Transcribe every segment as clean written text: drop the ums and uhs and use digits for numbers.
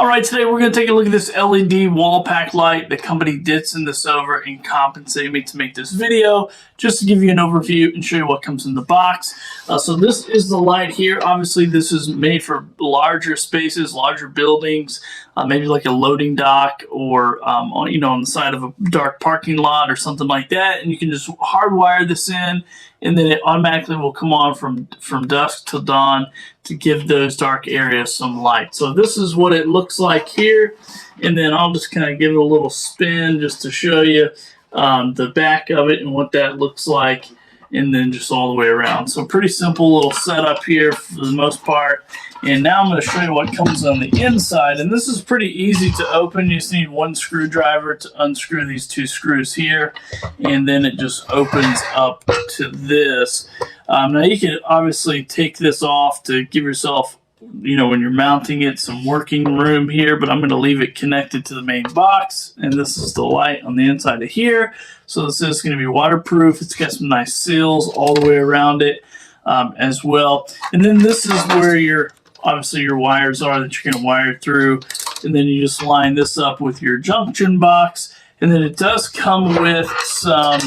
Alright, today we're going to take a look at this LED wall pack light. The company did send this over and compensate me to make this video, just to give you an overview and show you what comes in the box. So this is the light here. Obviously this is made for larger spaces, larger buildings, maybe like a loading dock or on the side of a dark parking lot or something like that. And you can just hardwire this in, and then it automatically will come on from dusk till dawn to give those dark areas some light. So this is what it looks like here, and then I'll just kind of give it a little spin just to show you the back of it and what that looks like, and then just all the way around. So pretty simple little setup here for the most part. And now I'm going to show you what comes on the inside, and this is pretty easy to open. You just need one screwdriver to unscrew these two screws here, and then it just opens up to this. Now you can obviously take this off to give yourself, when you're mounting it, some working room here, but I'm going to leave it connected to the main box. And this is the light on the inside of here. So this is going to be waterproof. It's got some nice seals all the way around it as well. And then this is where your wires are that you're going to wire through. And then you just line this up with your junction box. And then it does come with some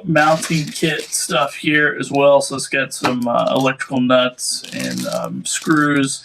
mounting kit stuff here as well. So it's got some electrical nuts and screws.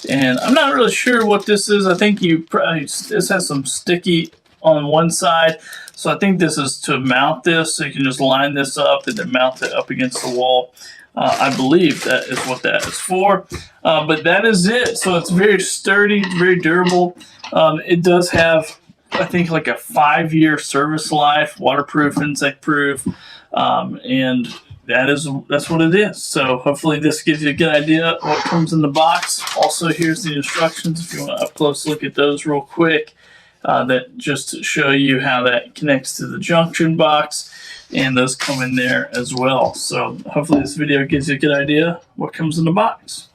And I'm not really sure what this is. I think this has some sticky on one side. So I think this is to mount this. So you can just line this up and then mount it up against the wall. I believe that is what that is for. But that is it. So it's very sturdy, very durable. It does have, I think, like a 5-year service life, waterproof, insect proof, and that's what it is. So hopefully this gives you a good idea of what comes in the box. Also, here's the instructions if you want to up close look at those real quick. That just to show you how that connects to the junction box, and those come in there as well. So hopefully this video gives you a good idea what comes in the box.